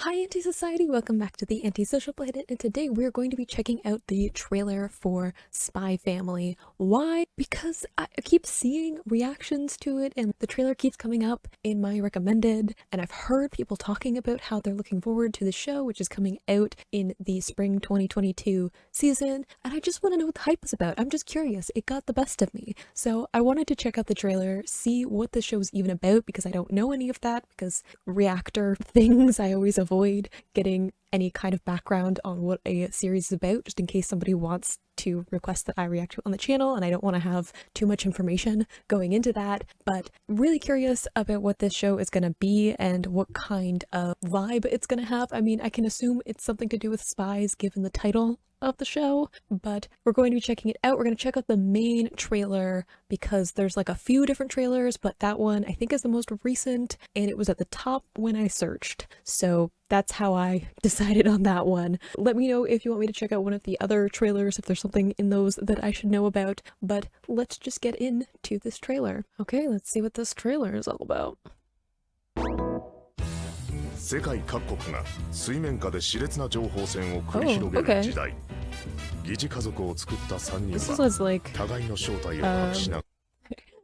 Hi Anti-Society, welcome back to the Antisocial Planet, and today we're going to be checking out the trailer for Spy Family. Why? Because I keep seeing reactions to it and the trailer keeps coming up in my recommended, and I've heard people talking about how they're looking forward to the show, which is coming out in the spring 2022 season, and I just want to know what the hype is about. I'm just curious. It got the best of me. So I wanted to check out the trailer, see what the show's even about, because I don't know any of that, because reactor things I always avoid getting any kind of background on what a series is about, just in case somebody wants to request that I react to it on the channel, and I don't want to have too much information going into that. But really curious about what this show is going to be and what kind of vibe it's going to have. I mean, I can assume it's something to do with spies given the title of the show, but we're going to be checking it out. We're going to check out the main trailer because there's like a few different trailers, but that one I think is the most recent and it was at the top when I searched. So that's how I decided on that one. Let me know if you want me to check out one of the other trailers, if there's something in those that I should know about, but let's just get into this trailer. Okay, let's see what this trailer is all about. 世界各国が水面下で熾烈な情報戦を繰り広げる時代、疑似家族を作った3人 This は is like 互いの正体を隠しなが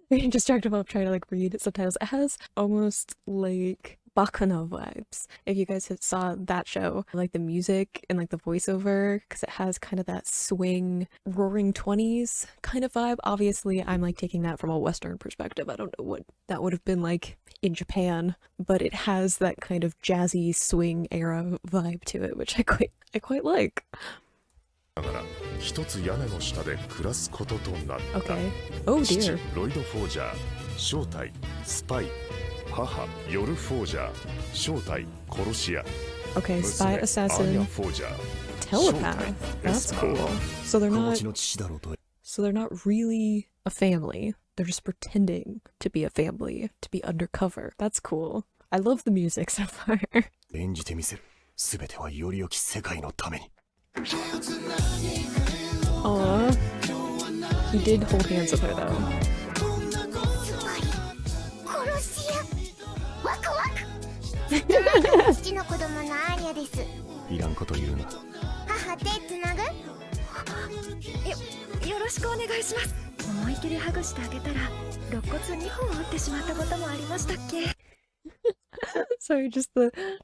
ら I'm distracted while I'm trying to like read subtitles. It has almost like Baccano vibes. If you guys saw that show, like the music and like the voiceover, because it has kind of that swing, roaring 20s kind of vibe. Obviously, I'm like taking that from a Western perspective. I don't know what that would have been like in Japan, but it has that kind of jazzy swing era vibe to it, which I quite like. 一つ屋根の下で暮らすこととなった。 Okay. Oh 父 dear. ロイド・フォージャー、正体スパイ、母ヨル・フォージャー、正体殺し屋、 Okay, 娘 spy アーニャ・ assassin フォージャー、 telepath. That's cool. So they're not の父だろうと So they're not really a family. They're just pretending to be a family, to be undercover. That's cool. I love the music so far. 演じてみせる。すべてはより良き世界のために。 Aww. He did hold hands with her though. 殺し屋ワクワク父の子供のアーニャです。いらんこと言うな。母手つなぐよろしくお願いします。思い切りハグしてあげたら肋骨2本折ってしまったこともありましたっけ。 Sorry, just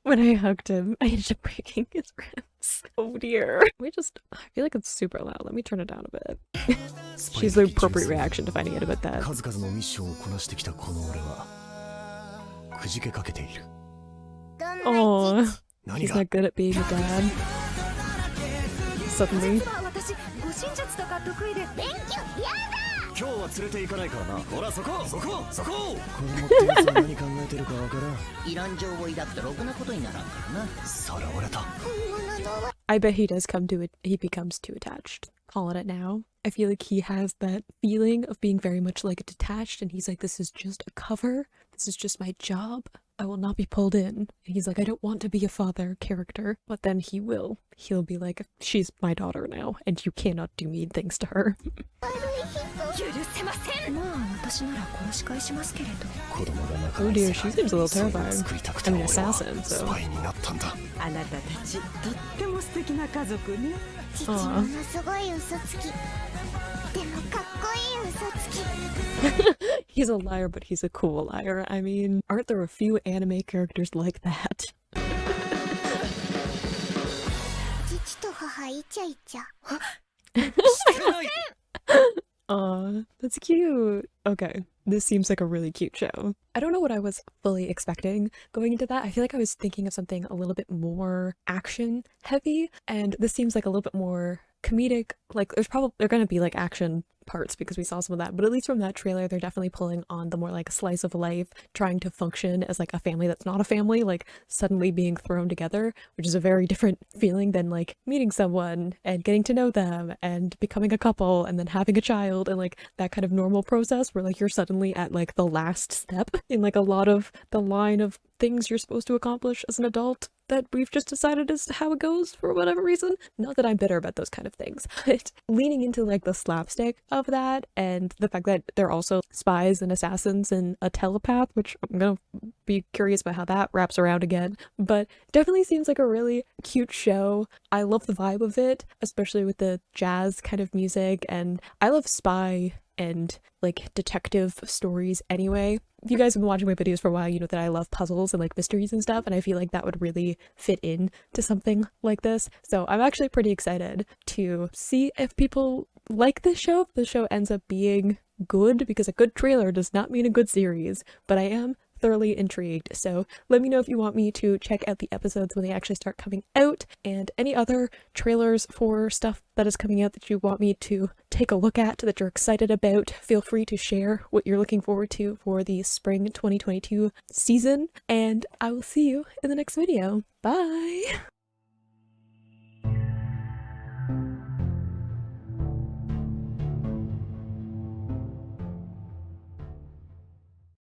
when I hugged him, I ended up breaking his ribs. Oh dear. I feel like it's super loud. Let me turn it down a bit. She's the appropriate reaction to finding out about that. 数々のミッションをこなしてきたこの俺はくじけかけている。どんな Aww. 何 He's が not good at being a dad. Suddenly. 私護身術とか得意で勉強やだ。今日は連れて行かないからな。ほらそこそこそこ。子供ってやつは何考えてるかわからん。イラン情を抱くとろくなことにならんからな。さらわれた。 I bet he does he becomes too attached. Calling it now. I feel like he has that feeling of being very much like detached and he's like, this is just a cover. This is just my job. I will not be pulled in. And he's like, I don't want to be a father character. But then he will. He'll be like, she's my daughter now and you cannot do mean things to her. 許せません。まあ私なら殺し返しますけれど。子供が仲 Oh 間 dear, に she seems a little それを terrified. 作りたく I て mean, 俺は assassin, ス so. パイになったんだ。あなたたちとっても素敵な家族ね。父ものすごい嘘つき。でもかっこいい嘘つき。 He's a liar, but he's a cool liar. I mean, aren't there a few anime characters like that? 父と母イチャイチャ。 Aw, that's cute. Okay, this seems like a really cute show. I don't know what I was fully expecting going into that. I feel like I was thinking of something a little bit more action heavy, and this seems like a little bit more comedic. Like there's gonna be like action parts because we saw some of that, but at least from that trailer they're definitely pulling on the more like slice of life, trying to function as like a family that's not a family, like suddenly being thrown together, which is a very different feeling than like meeting someone and getting to know them and becoming a couple and then having a child and like that kind of normal process where like you're suddenly at like the last step in like a lot of the line of things you're supposed to accomplish as an adult. that we've just decided is how it goes for whatever reason. Not that I'm bitter about those kind of things, but leaning into like the slapstick of that and the fact that they're also spies and assassins and a telepath, which I'm gonna be curious about how that wraps around again. But definitely seems like a really cute show. I love the vibe of it, especially with the jazz kind of music, and I love spy and like detective stories anyway. If you guys have been watching my videos for a while, you know that I love puzzles and like mysteries and stuff, and I feel like that would really fit in to something like this. So I'm actually pretty excited to see if people like this show, if the show ends up being good, because a good trailer does not mean a good series, but I am thoroughly intrigued. So let me know if you want me to check out the episodes when they actually start coming out, and any other trailers for stuff that is coming out that you want me to take a look at, that you're excited about. Feel free to share what you're looking forward to for the spring 2022 season, and I will see you in the next video. Bye!